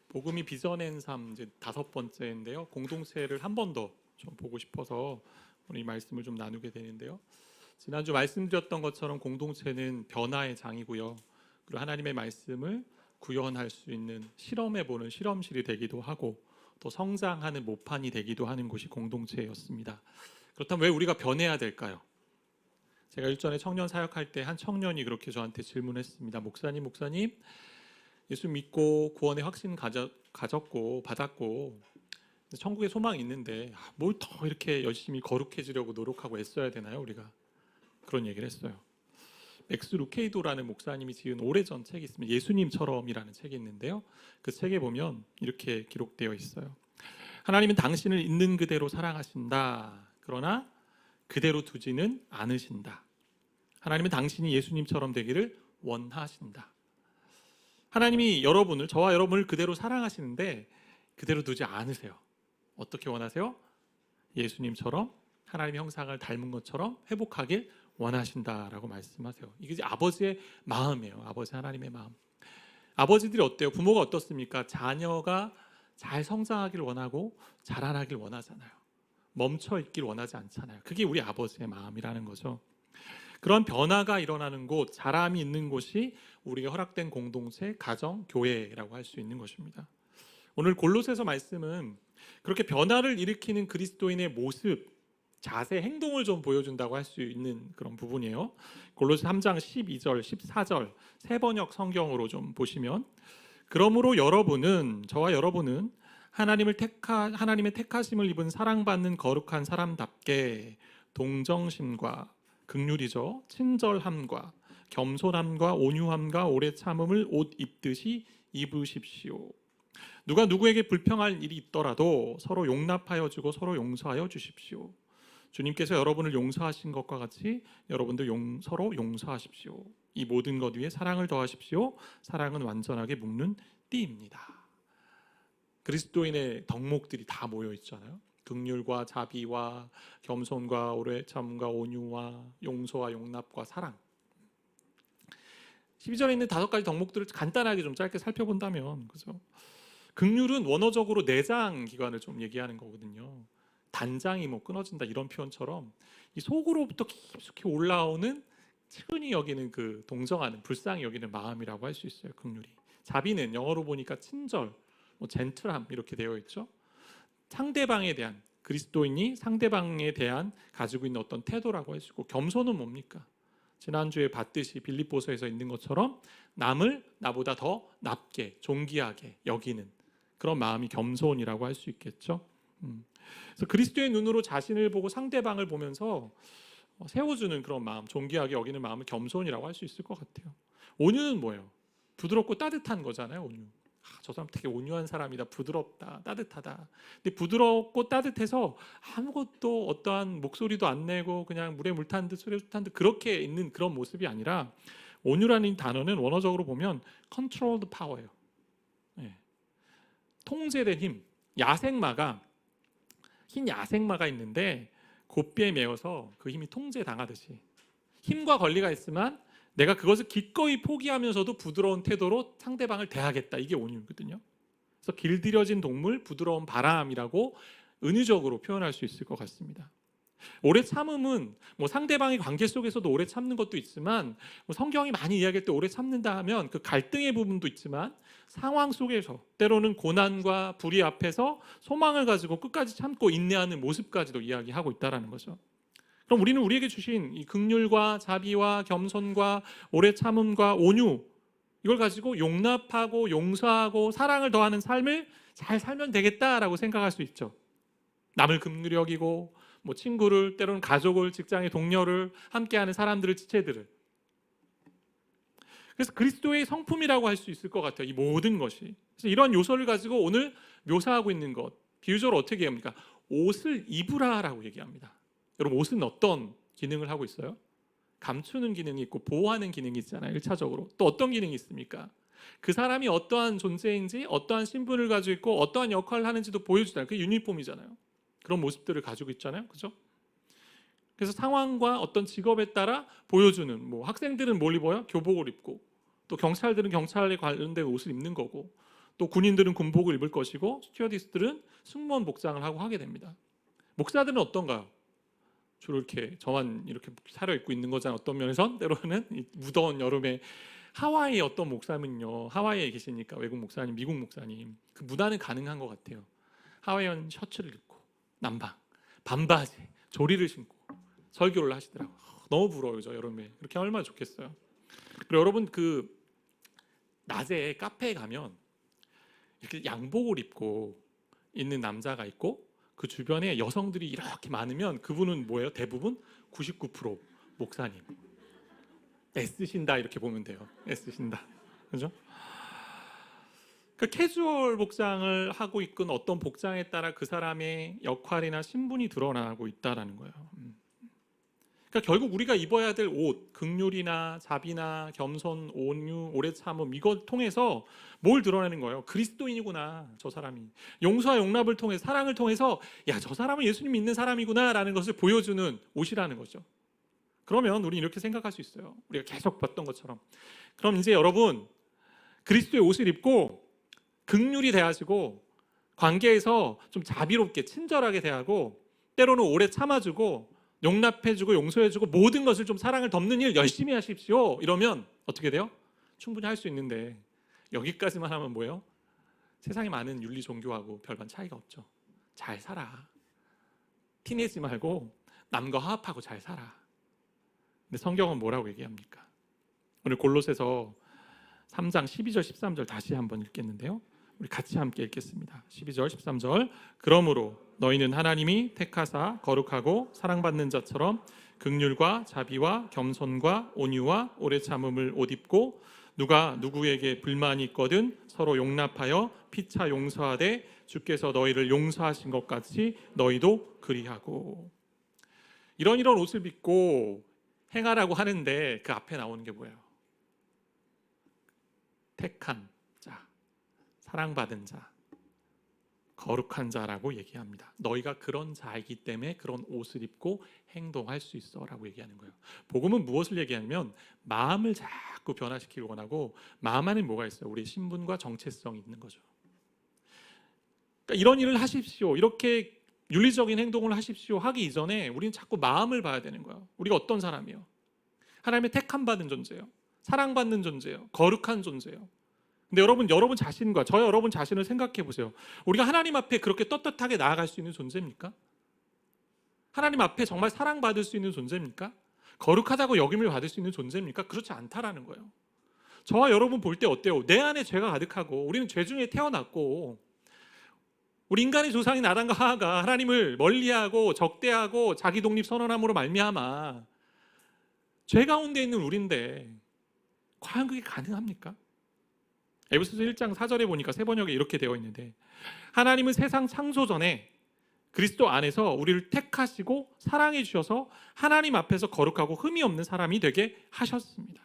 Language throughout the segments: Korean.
복음이 빚어낸 삶 이제 5번째인데요. 공동체를 한 번 더 좀 보고 싶어서 오늘 이 말씀을 좀 나누게 되는데요. 지난주 말씀드렸던 것처럼 공동체는 변화의 장이고요. 그리고 하나님의 말씀을 구현할 수 있는 실험해보는 실험실이 되기도 하고 또 성장하는 모판이 되기도 하는 곳이 공동체였습니다. 그렇다면 왜 우리가 변해야 될까요? 제가 일전에 청년 사역할 때 한 청년이 그렇게 저한테 질문했습니다. 목사님, 예수 믿고 구원의 확신 가졌고 받았고 천국에 소망이 있는데 뭘 더 이렇게 열심히 거룩해지려고 노력하고 애써야 되나요? 우리가 그런 얘기를 했어요. 맥스 루케이도라는 목사님이 지은 오래전 책이 있습니다. 예수님처럼이라는 책이 있는데요. 그 책에 보면 이렇게 기록되어 있어요. 하나님은 당신을 있는 그대로 사랑하신다. 그러나 그대로 두지는 않으신다. 하나님은 당신이 예수님처럼 되기를 원하신다. 하나님이 저와 여러분을 그대로 사랑하시는데 그대로 두지 않으세요. 어떻게 원하세요? 예수님처럼 하나님의 형상을 닮은 것처럼 회복하길 원하신다라고 말씀하세요. 이게 아버지의 마음이에요. 아버지 하나님의 마음. 아버지들이 어때요? 부모가 어떻습니까? 자녀가 잘 성장하길 원하고 자라나길 원하잖아요. 멈춰 있길 원하지 않잖아요. 그게 우리 아버지의 마음이라는 거죠. 그런 변화가 일어나는 곳, 자람이 있는 곳이 우리가 허락된 공동체, 가정, 교회라고 할 수 있는 것입니다. 오늘 골로새서 말씀은 그렇게 변화를 일으키는 그리스도인의 모습, 자세, 행동을 좀 보여준다고 할 수 있는 그런 부분이에요. 골로새 3장 12절, 14절 세 번역 성경으로 좀 보시면 그러므로 저와 여러분은 하나님의 택하심을 입은 사랑받는 거룩한 사람답게 동정심과 긍휼이죠. 친절함과 겸손함과 온유함과 오래 참음을 옷 입듯이 입으십시오. 누가 누구에게 불평할 일이 있더라도 서로 용납하여 주고 서로 용서하여 주십시오. 주님께서 여러분을 용서하신 것과 같이 여러분도 서로 용서하십시오. 이 모든 것 위에 사랑을 더하십시오. 사랑은 완전하게 묶는 띠입니다. 그리스도인의 덕목들이 다 모여 있잖아요. 긍휼과 자비와 겸손과 오래 참음과 온유와 용서와 용납과 사랑. 12절에 있는 5가지 덕목들을 간단하게 좀 짧게 살펴본다면, 그죠? 긍휼은 원어적으로 내장 기관을 좀 얘기하는 거거든요. 단장이 끊어진다 이런 표현처럼 이 속으로부터 깊숙이 올라오는 측은히 여기는 그 동정하는 불쌍히 여기는 마음이라고 할 수 있어요. 긍휼이. 자비는 영어로 보니까 친절, 젠틀함 이렇게 되어 있죠. 상대방에 대한 그리스도인이 상대방에 대한 가지고 있는 어떤 태도라고 할 수 있고, 겸손은 뭡니까? 지난주에 봤듯이 빌립보서에서 있는 것처럼 남을 나보다 더 납게 존귀하게 여기는 그런 마음이 겸손이라고 할 수 있겠죠. 그래서 그리스도의 눈으로 자신을 보고 상대방을 보면서 세워주는 그런 마음, 존귀하게 여기는 마음을 겸손이라고 할 수 있을 것 같아요. 온유는 뭐예요? 부드럽고 따뜻한 거잖아요. 온유. 저 사람 되게 온유한 사람이다. 부드럽다. 따뜻하다. 근데 부드럽고 따뜻해서 아무것도 어떠한 목소리도 안 내고 그냥 물에 물 탄 듯 소리 탄 듯 그렇게 있는 그런 모습이 아니라, 온유라는 단어는 원어적으로 보면 controlled power예요. 통제된 힘. 흰 야생마가 있는데 곱비에 매어서 그 힘이 통제당하듯이 힘과 권리가 있지만 내가 그것을 기꺼이 포기하면서도 부드러운 태도로 상대방을 대하겠다. 이게 온유거든요. 그래서 길들여진 동물, 부드러운 바람이라고 은유적으로 표현할 수 있을 것 같습니다. 오래 참음은 상대방의 관계 속에서도 오래 참는 것도 있지만, 성경이 많이 이야기할 때 오래 참는다 하면 그 갈등의 부분도 있지만 상황 속에서 때로는 고난과 불의 앞에서 소망을 가지고 끝까지 참고 인내하는 모습까지도 이야기하고 있다는 거죠. 그럼 우리는 우리에게 주신 이 긍휼과 자비와 겸손과 오래 참음과 온유, 이걸 가지고 용납하고 용서하고 사랑을 더하는 삶을 잘 살면 되겠다라고 생각할 수 있죠. 남을 긍휼히 여기고 친구를, 때로는 가족을, 직장의 동료를, 함께하는 사람들을, 지체들을. 그래서 그리스도의 성품이라고 할 수 있을 것 같아요. 이 모든 것이. 그래서 이런 요소를 가지고 오늘 묘사하고 있는 것, 비유적으로 어떻게 합니까? 옷을 입으라라고 얘기합니다. 여러분, 옷은 어떤 기능을 하고 있어요? 감추는 기능이 있고 보호하는 기능이 있잖아요. 1차적으로. 또 어떤 기능이 있습니까? 그 사람이 어떠한 존재인지, 어떠한 신분을 가지고 있고 어떠한 역할을 하는지도 보여주잖아요. 그게 유니폼이잖아요. 그런 모습들을 가지고 있잖아요. 그죠? 그래서 상황과 어떤 직업에 따라 보여주는, 학생들은 뭘 입어요? 교복을 입고, 또 경찰들은 경찰에 관련된 옷을 입는 거고, 또 군인들은 군복을 입을 것이고 스튜어디스들은 승무원 복장을 하고 하게 됩니다. 목사들은 어떤가요? 주로 이렇게 저만 이렇게 차려입고 있는 거잖아요. 어떤 면에선 때로는 이 무더운 여름에 하와이의 어떤 목사님은요, 하와이에 계시니까 외국 목사님, 미국 목사님 그 문화는 가능한 것 같아요. 하와이안 셔츠를 입고 남방, 반바지, 조리를 신고 설교를 하시더라고요. 너무 부러워요, 저 여름에. 그렇게 얼마나 좋겠어요. 그리고 여러분 그 낮에 카페에 가면 이렇게 양복을 입고 있는 남자가 있고 그 주변에 여성들이 이렇게 많으면 그분은 뭐예요? 대부분 99% 목사님. 애쓰신다 이렇게 보면 돼요. 애쓰신다. 그죠? 그 캐주얼 복장을 하고 있건 어떤 복장에 따라 그 사람의 역할이나 신분이 드러나고 있다라는 거예요. 그러니까 결국 우리가 입어야 될 옷, 긍휼이나 자비나 겸손, 온유, 오래 참음 이걸 통해서 뭘 드러내는 거예요? 그리스도인이구나, 저 사람이. 용서와 용납을 통해 사랑을 통해서 야, 저 사람은 예수님 믿는 사람이구나라는 것을 보여주는 옷이라는 거죠. 그러면 우리 이렇게 생각할 수 있어요. 우리가 계속 봤던 것처럼. 그럼 이제 여러분 그리스도의 옷을 입고 긍휼히 대하시고 관계에서 좀 자비롭게 친절하게 대하고 때로는 오래 참아주고 용납해주고 용서해주고 모든 것을 좀 사랑을 덮는 일 열심히 하십시오. 이러면 어떻게 돼요? 충분히 할 수 있는데 여기까지만 하면 뭐예요? 세상에 많은 윤리 종교하고 별반 차이가 없죠. 잘 살아. 티내지 말고 남과 화합하고 잘 살아. 근데 성경은 뭐라고 얘기합니까? 오늘 골로새서 3장 12절 13절 다시 한번 읽겠는데요. 우리 같이 함께 읽겠습니다. 12절 13절 그러므로 너희는 하나님이 택하사 거룩하고 사랑받는 자처럼 긍휼과 자비와 겸손과 온유와 오래 참음을 옷 입고 누가 누구에게 불만이 있거든 서로 용납하여 피차 용서하되 주께서 너희를 용서하신 것 같이 너희도 그리하고. 이런 옷을 입고 행하라고 하는데 그 앞에 나오는 게 뭐예요? 택한 자, 사랑받은 자, 거룩한 자라고 얘기합니다. 너희가 그런 자이기 때문에 그런 옷을 입고 행동할 수 있어 라고 얘기하는 거예요. 복음은 무엇을 얘기하냐면 마음을 자꾸 변화시키기 원하고 마음 안에 뭐가 있어요? 우리의 신분과 정체성이 있는 거죠. 그러니까 이런 일을 하십시오, 이렇게 윤리적인 행동을 하십시오 하기 이전에 우리는 자꾸 마음을 봐야 되는 거예요. 우리가 어떤 사람이에요? 하나님의 택함받은 존재예요. 사랑받는 존재예요. 거룩한 존재예요. 근데 여러분 자신과 여러분 자신을 생각해 보세요. 우리가 하나님 앞에 그렇게 떳떳하게 나아갈 수 있는 존재입니까? 하나님 앞에 정말 사랑받을 수 있는 존재입니까? 거룩하다고 여김을 받을 수 있는 존재입니까? 그렇지 않다라는 거예요. 저와 여러분 볼 때 어때요? 내 안에 죄가 가득하고 우리는 죄 중에 태어났고 우리 인간의 조상인 아담과 하와가 하나님을 멀리하고 적대하고 자기 독립 선언함으로 말미암아 죄 가운데 있는 우리인데 과연 그게 가능합니까? 에베소서 1장 4절에 보니까 세 번역에 이렇게 되어 있는데 하나님은 세상 창조 전에 그리스도 안에서 우리를 택하시고 사랑해 주셔서 하나님 앞에서 거룩하고 흠이 없는 사람이 되게 하셨습니다.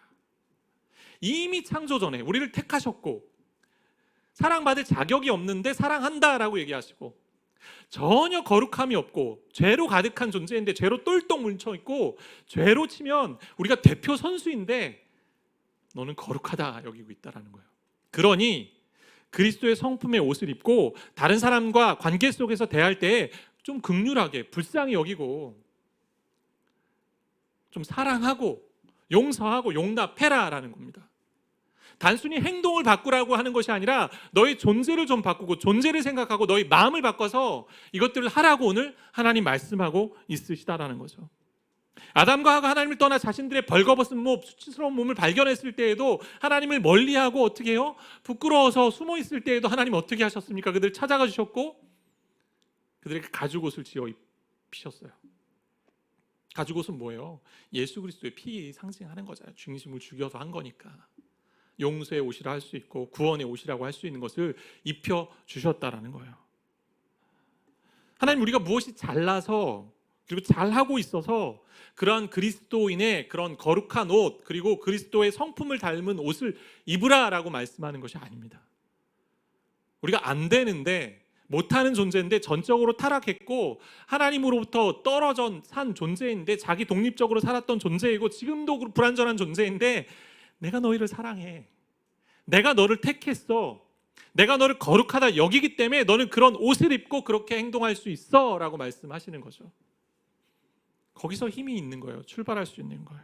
이미 창조 전에 우리를 택하셨고 사랑받을 자격이 없는데 사랑한다라고 얘기하시고 전혀 거룩함이 없고 죄로 가득한 존재인데 죄로 똘똘 뭉쳐있고 죄로 치면 우리가 대표 선수인데 너는 거룩하다 여기고 있다라는 거예요. 그러니 그리스도의 성품의 옷을 입고 다른 사람과 관계 속에서 대할 때 좀 긍휼하게 불쌍히 여기고 좀 사랑하고 용서하고 용납해라라는 겁니다. 단순히 행동을 바꾸라고 하는 것이 아니라 너의 존재를 좀 바꾸고 존재를 생각하고 너의 마음을 바꿔서 이것들을 하라고 오늘 하나님 말씀하고 있으시다라는 거죠. 아담과 하와가 하나님을 떠나 자신들의 벌거벗은 몸, 수치스러운 몸을 발견했을 때에도 하나님을 멀리하고 어떻게 해요? 부끄러워서 숨어 있을 때에도 하나님 어떻게 하셨습니까? 그들 찾아가 주셨고 그들에게 가죽옷을 지어 입히셨어요. 가죽옷은 뭐예요? 예수 그리스도의 피 상징하는 거잖아요. 중심을 죽여서 한 거니까. 용서의 옷이라 할 수 있고 구원의 옷이라고 할 수 있는 것을 입혀 주셨다라는 거예요. 하나님 우리가 무엇이 잘나서 그리고 잘하고 있어서 그러한 그리스도인의 그런 거룩한 옷 그리고 그리스도의 성품을 닮은 옷을 입으라라고 말씀하는 것이 아닙니다. 우리가 안 되는데 못하는 존재인데 전적으로 타락했고 하나님으로부터 떨어져 산 존재인데 자기 독립적으로 살았던 존재이고 지금도 불완전한 존재인데 내가 너희를 사랑해. 내가 너를 택했어. 내가 너를 거룩하다 여기기 때문에 너는 그런 옷을 입고 그렇게 행동할 수 있어 라고 말씀하시는 거죠. 거기서 힘이 있는 거예요. 출발할 수 있는 거예요.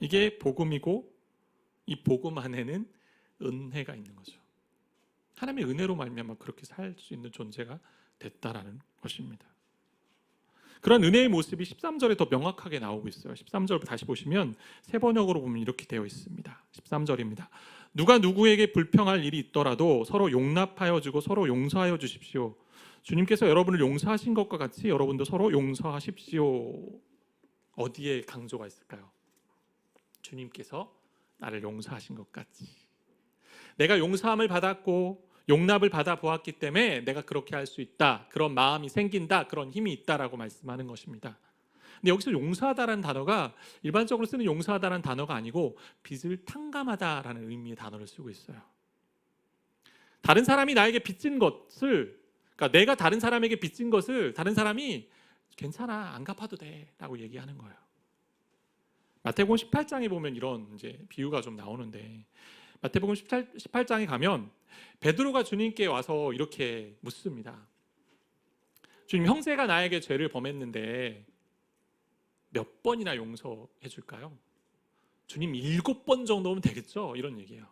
이게 복음이고 이 복음 안에는 은혜가 있는 거죠. 하나님의 은혜로 말미암아 그렇게 살 수 있는 존재가 됐다라는 것입니다. 그런 은혜의 모습이 13절에 더 명확하게 나오고 있어요. 13절 다시 보시면 새 번역으로 보면 이렇게 되어 있습니다. 13절입니다. 누가 누구에게 불평할 일이 있더라도 서로 용납하여 주고 서로 용서하여 주십시오. 주님께서 여러분을 용서하신 것과 같이 여러분도 서로 용서하십시오. 어디에 강조가 있을까요? 주님께서 나를 용서하신 것 같이. 내가 용서함을 받았고 용납을 받아 보았기 때문에 내가 그렇게 할 수 있다. 그런 마음이 생긴다. 그런 힘이 있다라고 말씀하는 것입니다. 근데 여기서 용서하다라는 단어가 일반적으로 쓰는 용서하다라는 단어가 아니고 빚을 탕감하다라는 의미의 단어를 쓰고 있어요. 다른 사람이 나에게 빚진 것을, 그러니까 내가 다른 사람에게 빚진 것을 다른 사람이 괜찮아, 안 갚아도 돼라고 얘기하는 거예요. 마태복음 18장에 보면 이런 이제 비유가 좀 나오는데, 마태복음 18장에 가면 베드로가 주님께 와서 이렇게 묻습니다. 주님, 형제가 나에게 죄를 범했는데 몇 번이나 용서해 줄까요? 주님, 7번 정도면 되겠죠? 이런 얘기예요.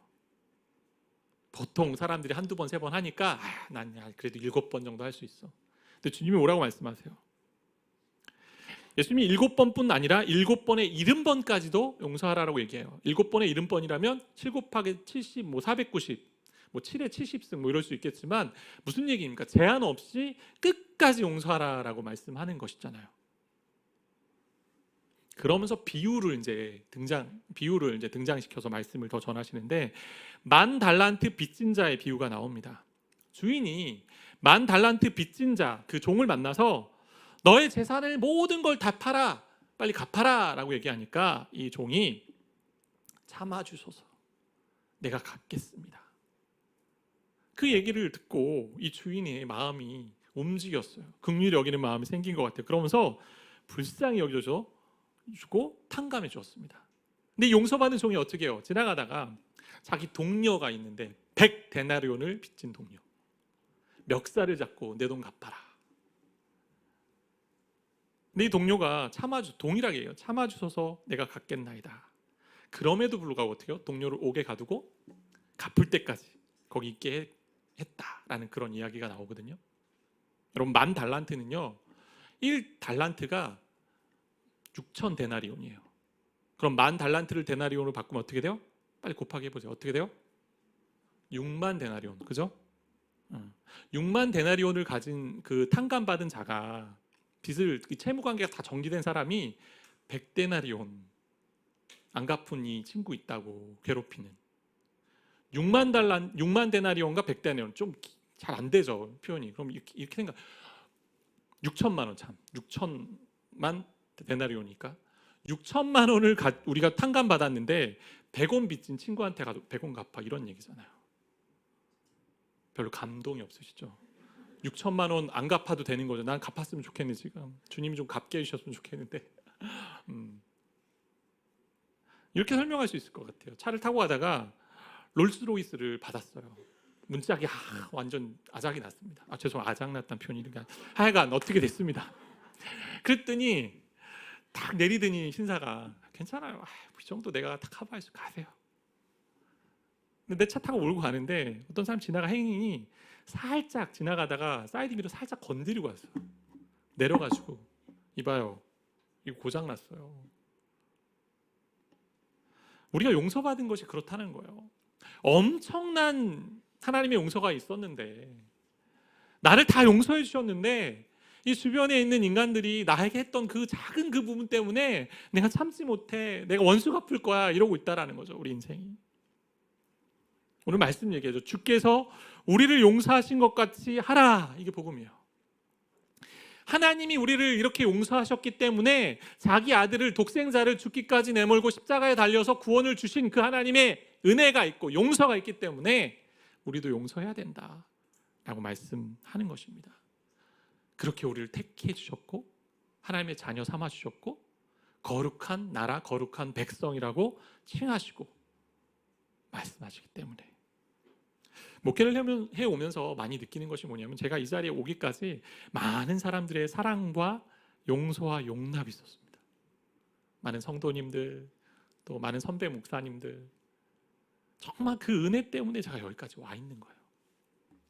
보통 사람들이 한두 번, 세 번 하니까 난 그래도 7번 정도 할 수 있어. 근데 주님이 뭐라고 말씀하세요? 예수님이 7번뿐 아니라 7번의 70번까지도 용서하라고 얘기해요. 7번의 70번이라면 7 곱하기 70, 490, 7에 70승 이럴 수 있겠지만 무슨 얘기입니까? 제한 없이 끝까지 용서하라라고 말씀하는 것이잖아요. 그러면서 비유를 이제 등장시켜서 말씀을 더 전하시는데, 10,000달란트 빚진 자의 비유가 나옵니다. 주인이 10,000달란트 빚진 자, 그 종을 만나서 너의 재산을 모든 걸 다 팔아, 빨리 갚아라 라고 얘기하니까 이 종이 참아주소서, 내가 갚겠습니다. 그 얘기를 듣고 이 주인의 마음이 움직였어요. 긍휼히 여기는 마음이 생긴 것 같아요. 그러면서 불쌍히 여겨주고 탕감해 주었습니다. 근데 용서받은 종이 어떻게 해요? 지나가다가 자기 동료가 있는데 100데나리온을 빚진 동료, 멱살을 잡고 내 돈 갚아라. 근데 이 동료가 동일하게 해요. 참아주소서, 내가 갚겠나이다. 그럼에도 불구하고 어떻게 해요? 동료를 옥에 가두고 갚을 때까지 거기 있게 했다라는 그런 이야기가 나오거든요. 여러분, 10,000달란트는요 1달란트가 6,000데나리온이에요. 그럼 10,000달란트를 데나리온으로 바꾸면 어떻게 돼요? 빨리 곱하기 해보세요. 어떻게 돼요? 60,000데나리온, 그죠? 60,000데나리온을 가진 그 탕감받은 자가, 빚을, 채무관계가 다 정리된 사람이 100데나리온 안 갚은 이 친구 있다고 괴롭히는, 6만 데나리온과 100데나리온 좀 잘 안 되죠, 표현이. 그럼 이렇게 생각, 6천만 원, 참 6천만 데나리온이니까 6천만 원을 우리가 탕감 받았는데 100원 빚진 친구한테 가도 100원 갚아, 이런 얘기잖아요. 별로 감동이 없으시죠? 6천만 원 안 갚아도 되는 거죠. 난 갚았으면 좋겠는데, 지금 주님이 좀 갚게 해주셨으면 좋겠는데. 이렇게 설명할 수 있을 것 같아요. 차를 타고 가다가 롤스로이스를 받았어요. 문짝이 완전 아작이 났습니다. 아작났다는 표현이 하여간 어떻게 됐습니다. 그랬더니 딱 내리더니 신사가 괜찮아요, 이 정도 내가 다 커버할 수, 가세요. 근데 내 차 타고 몰고 가는데 어떤 사람 행인이 살짝 지나가다가 사이드미러 살짝 건드리고 왔어요. 내려가지고, 이봐요, 이거 고장났어요. 우리가 용서받은 것이 그렇다는 거예요. 엄청난 하나님의 용서가 있었는데, 나를 다 용서해 주셨는데 이 주변에 있는 인간들이 나에게 했던 그 작은 그 부분 때문에 내가 참지 못해, 내가 원수 갚을 거야, 이러고 있다라는 거죠, 우리 인생이. 오늘 말씀 얘기하죠. 주께서 우리를 용서하신 것 같이 하라, 이게 복음이에요. 하나님이 우리를 이렇게 용서하셨기 때문에 자기 아들을, 독생자를 죽기까지 내몰고 십자가에 달려서 구원을 주신 그 하나님의 은혜가 있고 용서가 있기 때문에 우리도 용서해야 된다라고 말씀하는 것입니다. 그렇게 우리를 택해 주셨고 하나님의 자녀 삼아 주셨고 거룩한 나라, 거룩한 백성이라고 칭하시고 말씀하시기 때문에. 목회를 해오면서 많이 느끼는 것이 뭐냐면, 제가 이 자리에 오기까지 많은 사람들의 사랑과 용서와 용납이 있었습니다. 많은 성도님들, 또 많은 선배 목사님들, 정말 그 은혜 때문에 제가 여기까지 와 있는 거예요.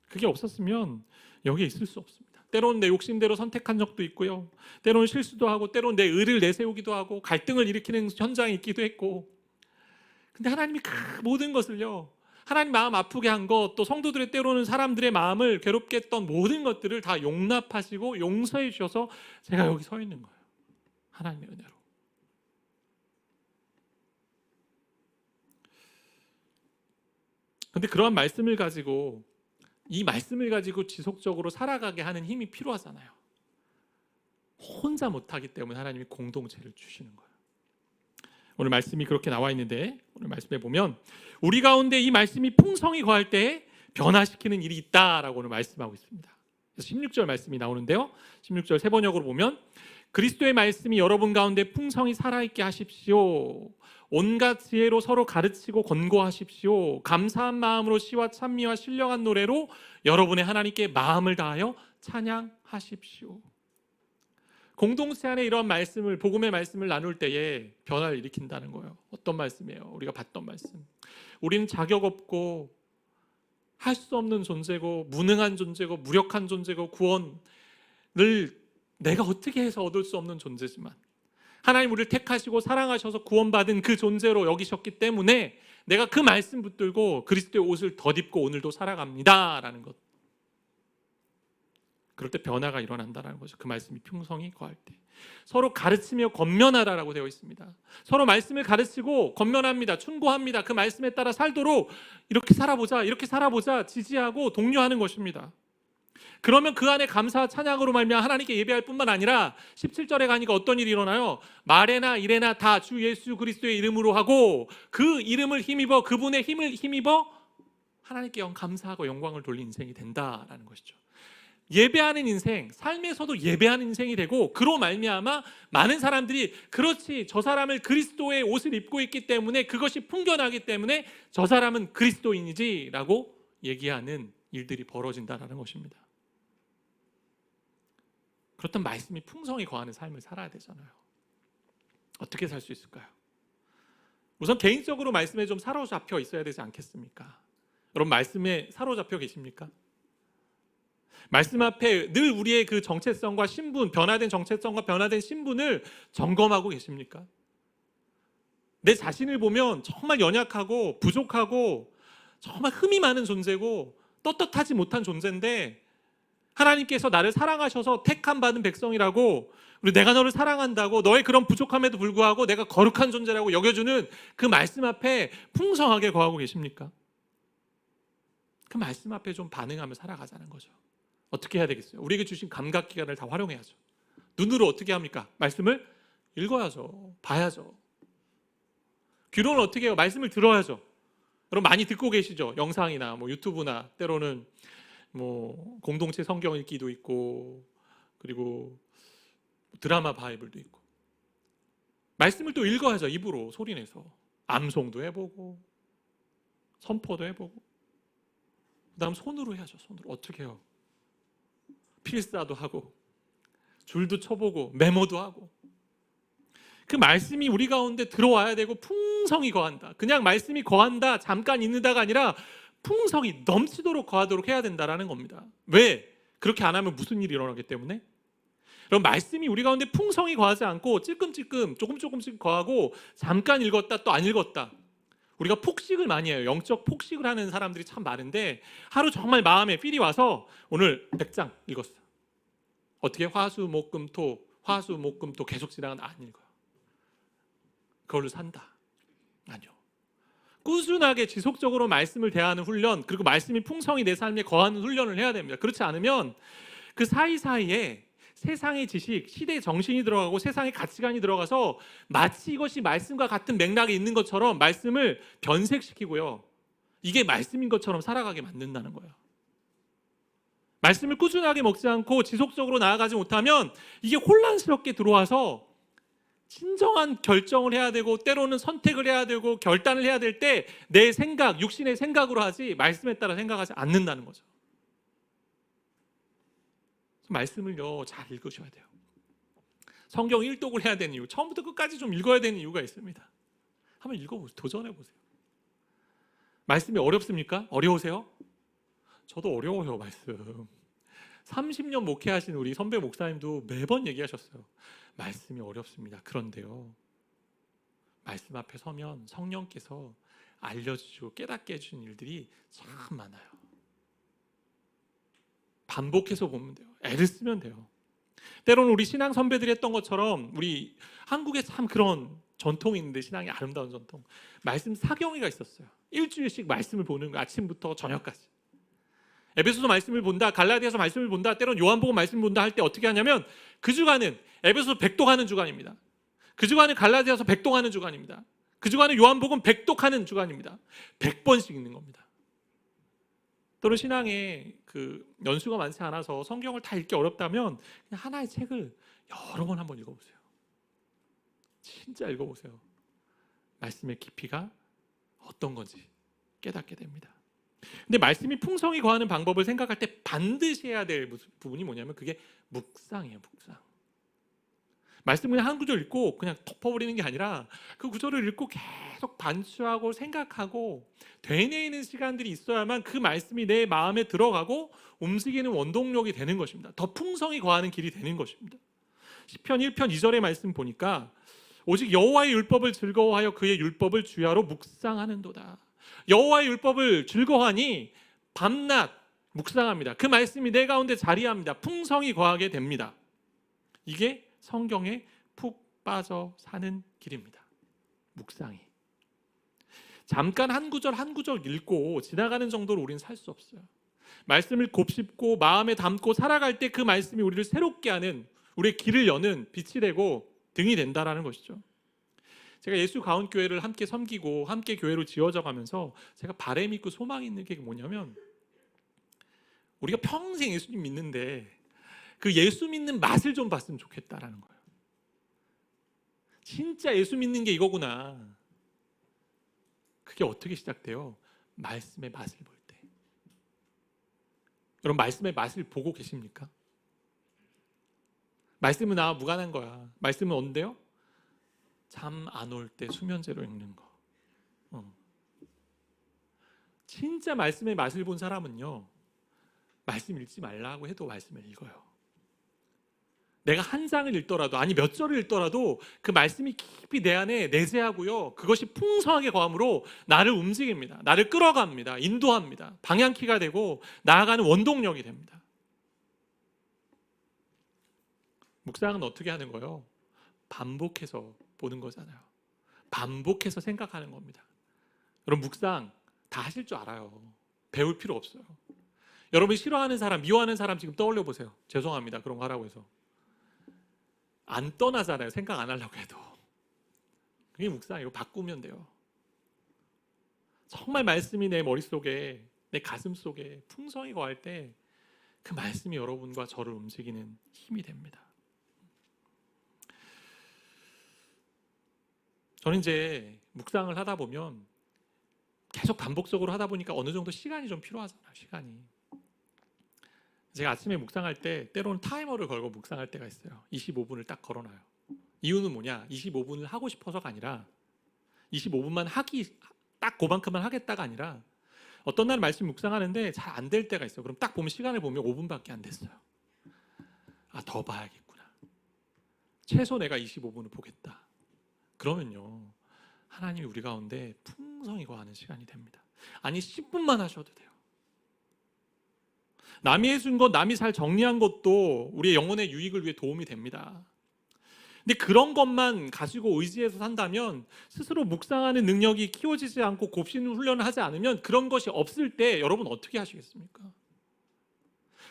그게 없었으면 여기에 있을 수 없습니다. 때로는 내 욕심대로 선택한 적도 있고요, 때로는 실수도 하고, 때로는 내 의를 내세우기도 하고, 갈등을 일으키는 현장이 있기도 했고, 근데 하나님이 그 모든 것을요, 하나님 마음 아프게 한 것, 또 성도들의 때로는 사람들의 마음을 괴롭게 했던 모든 것들을 다 용납하시고 용서해 주셔서 제가 여기 서 있는 거예요. 하나님의 은혜로. 근데 그러한 말씀을 가지고, 이 말씀을 가지고 지속적으로 살아가게 하는 힘이 필요하잖아요. 혼자 못하기 때문에 하나님이 공동체를 주시는 거예요. 오늘 말씀이 그렇게 나와 있는데, 오늘 말씀에 보면 우리 가운데 이 말씀이 풍성히 거할 때 변화시키는 일이 있다라고 오늘 말씀하고 있습니다. 그래서 16절 말씀이 나오는데요, 16절 세 번역으로 보면, 그리스도의 말씀이 여러분 가운데 풍성히 살아있게 하십시오. 온갖 지혜로 서로 가르치고 권고하십시오. 감사한 마음으로 시와 찬미와 신령한 노래로 여러분의 하나님께 마음을 다하여 찬양하십시오. 공동체 안에 이런 말씀을, 복음의 말씀을 나눌 때에 변화를 일으킨다는 거예요. 어떤 말씀이에요? 우리가 봤던 말씀. 우리는 자격 없고 할 수 없는 존재고 무능한 존재고 무력한 존재고 구원을 내가 어떻게 해서 얻을 수 없는 존재지만, 하나님 우리를 택하시고 사랑하셔서 구원받은 그 존재로 여기셨기 때문에 내가 그 말씀 붙들고 그리스도의 옷을 덧입고 오늘도 살아갑니다라는 것. 그럴 때 변화가 일어난다는 거죠. 그 말씀이 풍성히 거할 때. 서로 가르치며 권면하라라고 되어 있습니다. 서로 말씀을 가르치고 권면합니다. 충고합니다. 그 말씀에 따라 살도록 이렇게 살아보자 지지하고 독려하는 것입니다. 그러면 그 안에 감사와 찬양으로 말미암아 하나님께 예배할 뿐만 아니라 17절에 가니까 어떤 일이 일어나요? 말에나 일에나 다 주 예수 그리스도의 이름으로 하고, 그 이름을 힘입어, 그분의 힘을 힘입어 하나님께 감사하고 영광을 돌리는 인생이 된다라는 것이죠. 예배하는 인생, 삶에서도 예배하는 인생이 되고, 그로 말미암아 많은 사람들이 그렇지, 저 사람을 그리스도의 옷을 입고 있기 때문에, 그것이 풍겨나기 때문에 저 사람은 그리스도인이지 라고 얘기하는 일들이 벌어진다는 것입니다. 그렇다면 말씀이 풍성히 거하는 삶을 살아야 되잖아요. 어떻게 살 수 있을까요? 우선 개인적으로 말씀에 좀 사로잡혀 있어야 되지 않겠습니까? 여러분, 말씀에 사로잡혀 계십니까? 말씀 앞에 늘 우리의 그 정체성과 신분, 변화된 정체성과 변화된 신분을 점검하고 계십니까? 내 자신을 보면 정말 연약하고 부족하고 정말 흠이 많은 존재고 떳떳하지 못한 존재인데, 하나님께서 나를 사랑하셔서 택함 받은 백성이라고, 그리고 내가 너를 사랑한다고, 너의 그런 부족함에도 불구하고 내가 거룩한 존재라고 여겨주는 그 말씀 앞에 풍성하게 거하고 계십니까? 그 말씀 앞에 좀 반응하며 살아가자는 거죠. 어떻게 해야 되겠어요? 우리에게 주신 감각기관을 다 활용해야죠. 눈으로 어떻게 합니까? 말씀을 읽어야죠. 봐야죠. 귀로는 어떻게 해요? 말씀을 들어야죠. 여러분 많이 듣고 계시죠? 영상이나 유튜브나, 때로는 공동체 성경 읽기도 있고, 그리고 드라마 바이블도 있고. 말씀을 또 읽어야죠. 입으로 소리내서 암송도 해보고 선포도 해보고, 그 다음 손으로 해야죠. 손으로 어떻게 해요? 필사도 하고 줄도 쳐보고 메모도 하고. 그 말씀이 우리 가운데 들어와야 되고 풍성히 거한다. 그냥 말씀이 거한다, 잠깐 있는다가 아니라 풍성히 넘치도록 거하도록 해야 된다라는 겁니다. 왜? 그렇게 안 하면 무슨 일이 일어나기 때문에? 그럼 말씀이 우리 가운데 풍성히 거하지 않고 찔끔찔끔 조금씩 거하고 잠깐 읽었다 또 안 읽었다. 우리가 폭식을 많이 해요. 영적 폭식을 하는 사람들이 참 많은데, 하루 정말 마음에 필이 와서 오늘 100장 읽었어. 어떻게 화수목금토 계속 지나가는, 안 읽어요. 그걸로 산다. 아니요. 꾸준하게 지속적으로 말씀을 대하는 훈련, 그리고 말씀이 풍성히 내 삶에 거하는 훈련을 해야 됩니다. 그렇지 않으면 그 사이사이에 세상의 지식, 시대의 정신이 들어가고 세상의 가치관이 들어가서 마치 이것이 말씀과 같은 맥락에 있는 것처럼 말씀을 변색시키고요, 이게 말씀인 것처럼 살아가게 만든다는 거예요. 말씀을 꾸준하게 먹지 않고 지속적으로 나아가지 못하면 이게 혼란스럽게 들어와서 진정한 결정을 해야 되고 때로는 선택을 해야 되고 결단을 해야 될 때 내 생각, 육신의 생각으로 하지 말씀에 따라 생각하지 않는다는 거죠. 말씀을요 잘 읽으셔야 돼요. 성경 일독을 해야 되는 이유, 처음부터 끝까지 좀 읽어야 되는 이유가 있습니다. 한번 읽어보세요. 도전해보세요. 말씀이 어렵습니까? 어려우세요? 저도 어려워요. 말씀 30년 목회하신 우리 선배 목사님도 매번 얘기하셨어요. 말씀이 어렵습니다. 그런데요, 말씀 앞에 서면 성령께서 알려주시고 깨닫게 해주신 일들이 참 많아요. 반복해서 보면 돼요. 애를 쓰면 돼요. 때로는 우리 신앙 선배들이 했던 것처럼 우리 한국에 참 그런 전통이 있는데, 신앙의 아름다운 전통, 말씀 사경회가 있었어요. 일주일씩 말씀을 보는 거, 아침부터 저녁까지. 에베소서 말씀을 본다, 갈라디아서 말씀을 본다, 때로는 요한복음 말씀을 본다 할 때 어떻게 하냐면 그 주간은 에베소서 100독하는 주간입니다. 그 주간은 갈라디아서 100독하는 주간입니다. 그 주간은 요한복음 100독하는 주간입니다. 100번씩 읽는 겁니다. 또는 신앙에 그 연수가 많지 않아서 성경을 다 읽기 어렵다면 그냥 하나의 책을 여러 번 한번 읽어보세요. 진짜 읽어보세요. 말씀의 깊이가 어떤 건지 깨닫게 됩니다. 근데 말씀이 풍성히 거하는 방법을 생각할 때 반드시 해야 될 부분이 뭐냐면 그게 묵상이에요. 묵상. 말씀 그냥 한 구절 읽고 그냥 덮어버리는 게 아니라 그 구절을 읽고 계속 반추하고 생각하고 되뇌이는 시간들이 있어야만 그 말씀이 내 마음에 들어가고 움직이는 원동력이 되는 것입니다. 더 풍성히 거하는 길이 되는 것입니다. 시편 1편 2절의 말씀 보니까 오직 여호와의 율법을 즐거워하여 그의 율법을 주야로 묵상하는도다. 여호와의 율법을 즐거워하니 밤낮 묵상합니다. 그 말씀이 내 가운데 자리합니다. 풍성히 거하게 됩니다. 이게 성경에 푹 빠져 사는 길입니다. 묵상이. 잠깐 한 구절 한 구절 읽고 지나가는 정도로 우리는 살 수 없어요. 말씀을 곱씹고 마음에 담고 살아갈 때 그 말씀이 우리를 새롭게 하는, 우리의 길을 여는 빛이 되고 등이 된다라는 것이죠. 제가 예수 가운교회를 함께 섬기고 함께 교회로 지어져 가면서 제가 바람이 있고 소망이 있는 게 뭐냐면, 우리가 평생 예수님 믿는데 그 예수 믿는 맛을 좀 봤으면 좋겠다라는 거예요. 진짜 예수 믿는 게 이거구나. 그게 어떻게 시작돼요? 말씀의 맛을 볼 때. 여러분, 말씀의 맛을 보고 계십니까? 말씀은 나와 무관한 거야. 말씀은 언제요? 잠 안 올 때 수면제로 읽는 거. 진짜 말씀의 맛을 본 사람은요, 말씀 읽지 말라고 해도 말씀을 읽어요. 내가 한 장을 읽더라도, 아니 몇 절을 읽더라도 그 말씀이 깊이 내 안에 내재하고요, 그것이 풍성하게 거함으로 나를 움직입니다. 나를 끌어갑니다. 인도합니다. 방향키가 되고 나아가는 원동력이 됩니다. 묵상은 어떻게 하는 거예요? 반복해서 보는 거잖아요. 반복해서 생각하는 겁니다. 여러분, 묵상 다 하실 줄 알아요. 배울 필요 없어요. 여러분이 싫어하는 사람, 미워하는 사람 지금 떠올려 보세요. 죄송합니다, 그런 거 하라고 해서. 안 떠나잖아요. 생각 안 하려고 해도. 그게 묵상이에요. 바꾸면 돼요. 정말 말씀이 내 머릿속에, 내 가슴 속에 풍성히 거할 때 그 말씀이 여러분과 저를 움직이는 힘이 됩니다. 저는 이제 묵상을 하다 보면, 계속 반복적으로 하다 보니까 어느 정도 시간이 좀 필요하잖아요. 시간이. 제가 아침에 묵상할 때 때로는 타이머를 걸고 묵상할 때가 있어요. 25분을 딱 걸어놔요. 이유는 뭐냐? 25분을 하고 싶어서가 아니라 25분만 딱 그만큼만 하겠다가 아니라, 어떤 날 말씀 묵상하는데 잘 안 될 때가 있어요. 그럼 딱 보면 시간을 보면 5분밖에 안 됐어요. 아, 더 봐야겠구나. 최소 내가 25분을 보겠다. 그러면요, 하나님이 우리 가운데 풍성히 거하는 시간이 됩니다. 아니 10분만 하셔도 돼요. 남이 해준 것, 남이 잘 정리한 것도 우리의 영혼의 유익을 위해 도움이 됩니다. 근데 그런 것만 가지고 의지해서 산다면, 스스로 묵상하는 능력이 키워지지 않고 곱씹는 훈련을 하지 않으면, 그런 것이 없을 때 여러분 어떻게 하시겠습니까?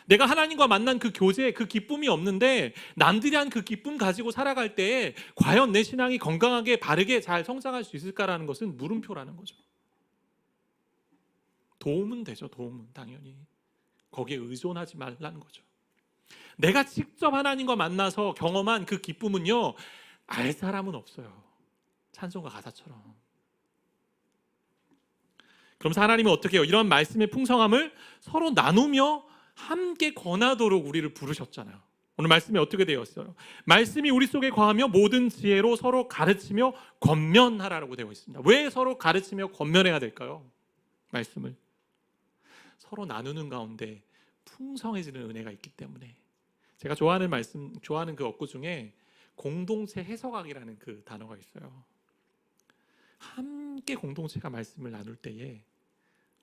내가 하나님과 만난 그 교제, 그 기쁨이 없는데 남들이 한 그 기쁨 가지고 살아갈 때 과연 내 신앙이 건강하게 바르게 잘 성장할 수 있을까라는 것은 물음표라는 거죠. 도움은 되죠. 도움은 당연히. 거기에 의존하지 말라는 거죠. 내가 직접 하나님과 만나서 경험한 그 기쁨은요, 알 사람은 없어요. 찬송가 가사처럼. 그럼 하나님은 어떻게 해요? 이런 말씀의 풍성함을 서로 나누며 함께 권하도록 우리를 부르셨잖아요. 오늘 말씀이 어떻게 되었어요? 말씀이 우리 속에 거하며 모든 지혜로 서로 가르치며 권면하라고 되어 있습니다. 왜 서로 가르치며 권면해야 될까요? 말씀을 서로 나누는 가운데 풍성해지는 은혜가 있기 때문에. 제가 좋아하는 그 어구 중에 공동체 해석학이라는 그 단어가 있어요. 함께 공동체가 말씀을 나눌 때에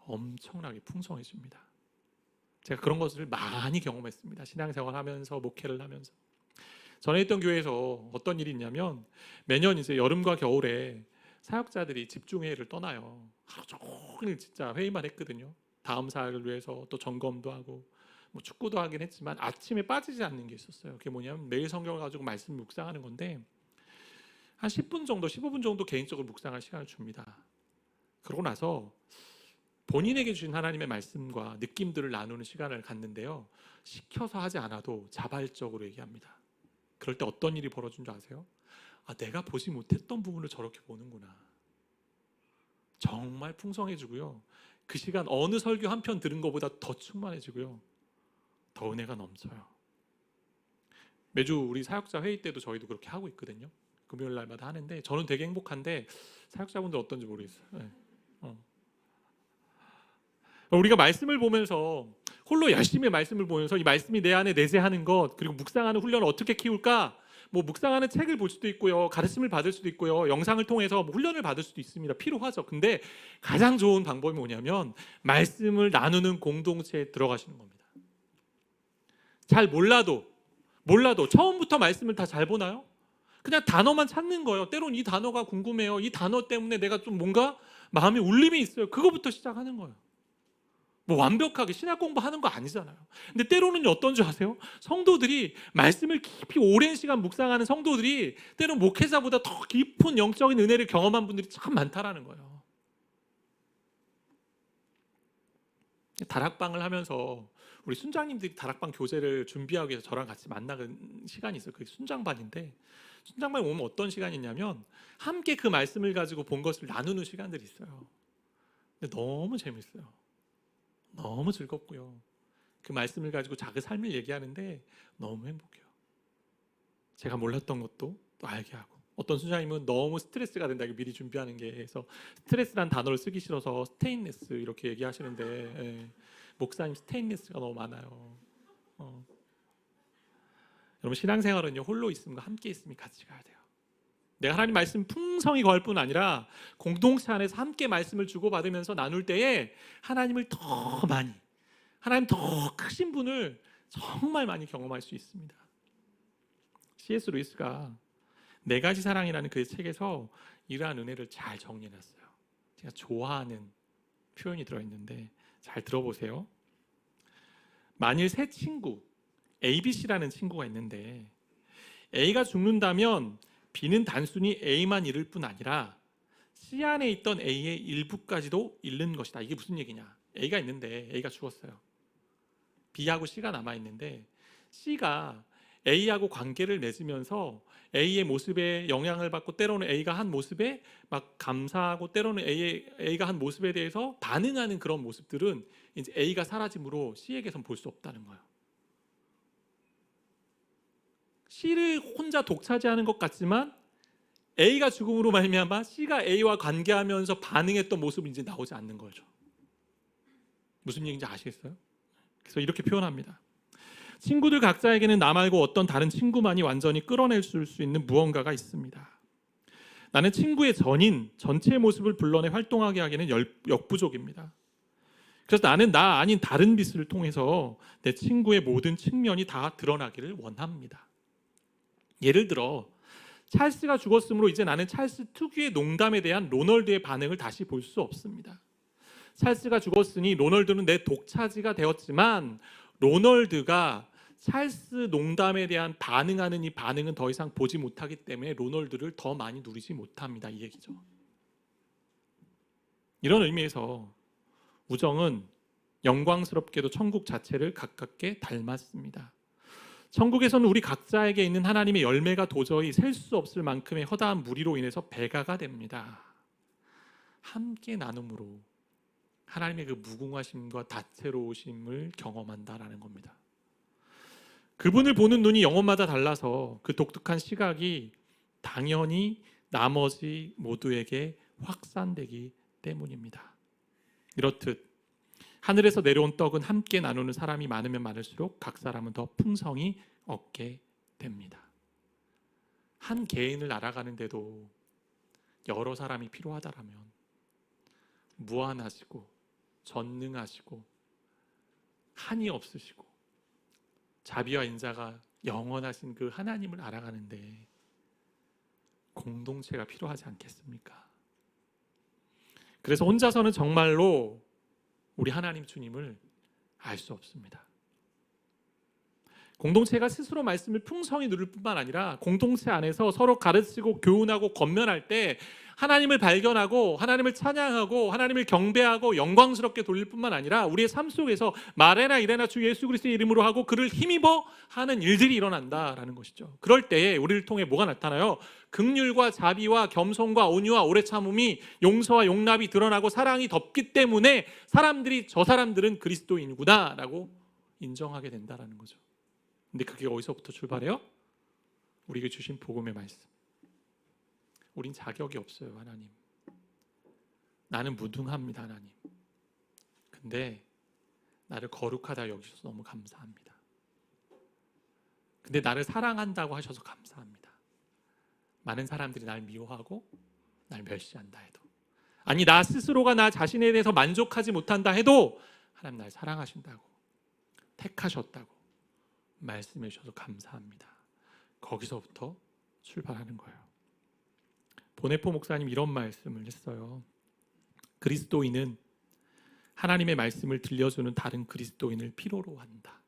엄청나게 풍성해집니다. 제가 그런 것을 많이 경험했습니다. 신앙생활 하면서, 목회를 하면서. 전에 있던 교회에서 어떤 일이 있냐면 매년 이제 여름과 겨울에 사역자들이 집중회의를 떠나요. 하루 종일 진짜 회의만 했거든요. 다음 사역을 위해서 또 점검도 하고 뭐 축구도 하긴 했지만 아침에 빠지지 않는 게 있었어요. 그게 뭐냐면 매일 성경을 가지고 말씀 묵상하는 건데 한 10분 정도, 15분 정도 개인적으로 묵상할 시간을 줍니다. 그러고 나서 본인에게 주신 하나님의 말씀과 느낌들을 나누는 시간을 갖는데요. 시켜서 하지 않아도 자발적으로 얘기합니다. 그럴 때 어떤 일이 벌어진 줄 아세요? 아, 내가 보지 못했던 부분을 저렇게 보는구나. 정말 풍성해지고요. 그 시간 어느 설교 한 편 들은 것보다 더 충만해지고요. 더 은혜가 넘쳐요. 매주 우리 사역자 회의 때도 저희도 그렇게 하고 있거든요. 금요일 날마다 하는데 저는 되게 행복한데 사역자분들 어떤지 모르겠어요. 네. 우리가 말씀을 보면서 홀로 열심히 말씀을 보면서 이 말씀이 내 안에 내재하는 것, 그리고 묵상하는 훈련을 어떻게 키울까? 뭐 묵상하는 책을 볼 수도 있고요, 가르침을 받을 수도 있고요, 영상을 통해서 뭐 훈련을 받을 수도 있습니다. 필요하죠. 근데 가장 좋은 방법이 뭐냐면 말씀을 나누는 공동체에 들어가시는 겁니다. 잘 몰라도 처음부터 말씀을 다 잘 보나요? 그냥 단어만 찾는 거예요. 때론 이 단어가 궁금해요. 이 단어 때문에 내가 좀 뭔가 마음에 울림이 있어요. 그거부터 시작하는 거예요. 뭐 완벽하게 신학 공부하는 거 아니잖아요. 근데 때로는 어떤 줄 아세요? 성도들이 말씀을 깊이 오랜 시간 묵상하는 성도들이 때론 목회자보다 더 깊은 영적인 은혜를 경험한 분들이 참 많다라는 거예요. 다락방을 하면서 우리 순장님들이 다락방 교재를 준비하기 위해서 저랑 같이 만나는 시간이 있어요. 그게 순장반인데 순장반에 오면 어떤 시간이 있냐면 함께 그 말씀을 가지고 본 것을 나누는 시간들이 있어요. 근데 너무 재밌어요. 너무 즐겁고요. 그 말씀을 가지고 자기 삶을 얘기하는데 너무 행복해요. 제가 몰랐던 것도 또 알게 하고, 어떤 순장님은 너무 스트레스가 된다, 미리 준비하는 게. 해서 스트레스란 단어를 쓰기 싫어서 스테인레스 이렇게 얘기하시는데, 예. 목사님 스테인레스가 너무 많아요. 여러분, 신앙생활은요, 홀로 있음과 함께 있음이 같이 가야 돼요. 내가 하나님 말씀 풍성히 거할 뿐 아니라 공동체 안에서 함께 말씀을 주고받으면서 나눌 때에 하나님을 더 많이, 하나님 더 크신 분을 정말 많이 경험할 수 있습니다. C.S. 루이스가 네 가지 사랑이라는 그 책에서 이러한 은혜를 잘 정리해놨어요. 제가 좋아하는 표현이 들어있는데 잘 들어보세요. 만일 새 친구 ABC라는 친구가 있는데 A가 죽는다면 B는 단순히 A만 잃을 뿐 아니라 C 안에 있던 A의 일부까지도 잃는 것이다. 이게 무슨 얘기냐? A가 있는데 A가 죽었어요. B하고 C가 남아있는데 C가 A하고 관계를 맺으면서 A의 모습에 영향을 받고 때로는 A가 한 모습에 막 감사하고 때로는 A가 한 모습에 대해서 반응하는 그런 모습들은 이제 A가 사라짐으로 C에게선 볼 수 없다는 거예요. C를 혼자 독차지하는 것 같지만 A가 죽음으로 말미암아 C가 A와 관계하면서 반응했던 모습은 이제 나오지 않는 거죠. 무슨 얘기인지 아시겠어요? 그래서 이렇게 표현합니다. 친구들 각자에게는 나 말고 어떤 다른 친구만이 완전히 끌어낼 수 있는 무언가가 있습니다. 나는 친구의 전인, 전체의 모습을 불러내 활동하게 하기에는 역부족입니다. 그래서 나는 나 아닌 다른 빛을 통해서 내 친구의 모든 측면이 다 드러나기를 원합니다. 예를 들어 찰스가 죽었으므로 이제 나는 찰스 특유의 농담에 대한 로널드의 반응을 다시 볼 수 없습니다. 찰스가 죽었으니 로널드는 내 독차지가 되었지만 로널드가 찰스 농담에 대한 반응하는 이 반응은 더 이상 보지 못하기 때문에 로널드를 더 많이 누리지 못합니다. 이 얘기죠. 이런 의미에서 우정은 영광스럽게도 천국 자체를 가깝게 닮았습니다. 천국에서는 우리 각자에게 있는 하나님의 열매가 도저히 셀 수 없을 만큼의 허다한 무리로 인해서 배가가 됩니다. 함께 나눔으로 하나님의 그 무궁하심과 다채로우심을 경험한다라는 겁니다. 그분을 보는 눈이 영혼마다 달라서 그 독특한 시각이 당연히 나머지 모두에게 확산되기 때문입니다. 이렇듯 하늘에서 내려온 떡은 함께 나누는 사람이 많으면 많을수록 각 사람은 더 풍성히 얻게 됩니다. 한 개인을 알아가는데도 여러 사람이 필요하다라면 무한하시고 전능하시고 한이 없으시고 자비와 인자가 영원하신 그 하나님을 알아가는데 공동체가 필요하지 않겠습니까? 그래서 혼자서는 정말로 우리 하나님 주님을 알 수 없습니다. 공동체가 스스로 말씀을 풍성히 누릴 뿐만 아니라 공동체 안에서 서로 가르치고 교훈하고 권면할 때 하나님을 발견하고 하나님을 찬양하고 하나님을 경배하고 영광스럽게 돌릴 뿐만 아니라 우리의 삶 속에서 말해나 이래나 주 예수 그리스도의 이름으로 하고 그를 힘입어 하는 일들이 일어난다라는 것이죠. 그럴 때에 우리를 통해 뭐가 나타나요? 긍휼과 자비와 겸손과 온유와 오래 참음이 용서와 용납이 드러나고 사랑이 덮기 때문에 사람들이 저 사람들은 그리스도인이구나 라고 인정하게 된다라는 거죠. 근데 그게 어디서부터 출발해요? 우리에게 주신 복음의 말씀. 우린 자격이 없어요, 하나님. 나는 무능합니다, 하나님. 근데 나를 거룩하다 여기셔서 너무 감사합니다. 근데 나를 사랑한다고 하셔서 감사합니다. 많은 사람들이 날 미워하고 날 멸시한다 해도, 아니 나 스스로가 나 자신에 대해서 만족하지 못한다 해도 하나님 날 사랑하신다고, 택하셨다고 말씀해 주셔서 감사합니다. 거기서부터 출발하는 거예요. 보네포 목사님 이런 말씀을 했어요. 그리스도인은 하나님의 말씀을 들려주는 다른 그리스도인을 필요로 한다.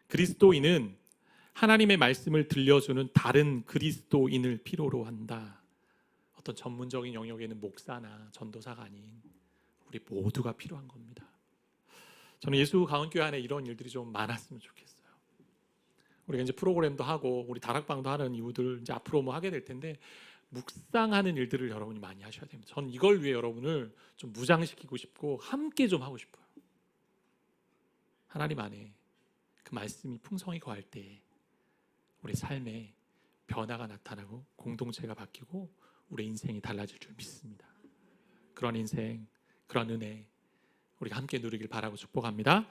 그리스도인은 하나님의 말씀을 들려주는 다른 그리스도인을 필요로 한다. 어떤 전문적인 영역에는 목사나 전도사가 아닌 우리 모두가 필요한 겁니다. 저는 예수 가운교회 안에 이런 일들이 좀 많았으면 좋겠어요. 우리가 이제 프로그램도 하고 우리 다락방도 하는 이유들 이제 앞으로 뭐 하게 될 텐데 묵상하는 일들을 여러분이 많이 하셔야 됩니다. 저는 이걸 위해 여러분을 좀 무장시키고 싶고 함께 좀 하고 싶어요. 하나님 안에 그 말씀이 풍성히 거할 때 우리 삶에 변화가 나타나고 공동체가 바뀌고 우리 인생이 달라질 줄 믿습니다. 그런 인생, 그런 은혜 우리가 함께 누리길 바라고 축복합니다.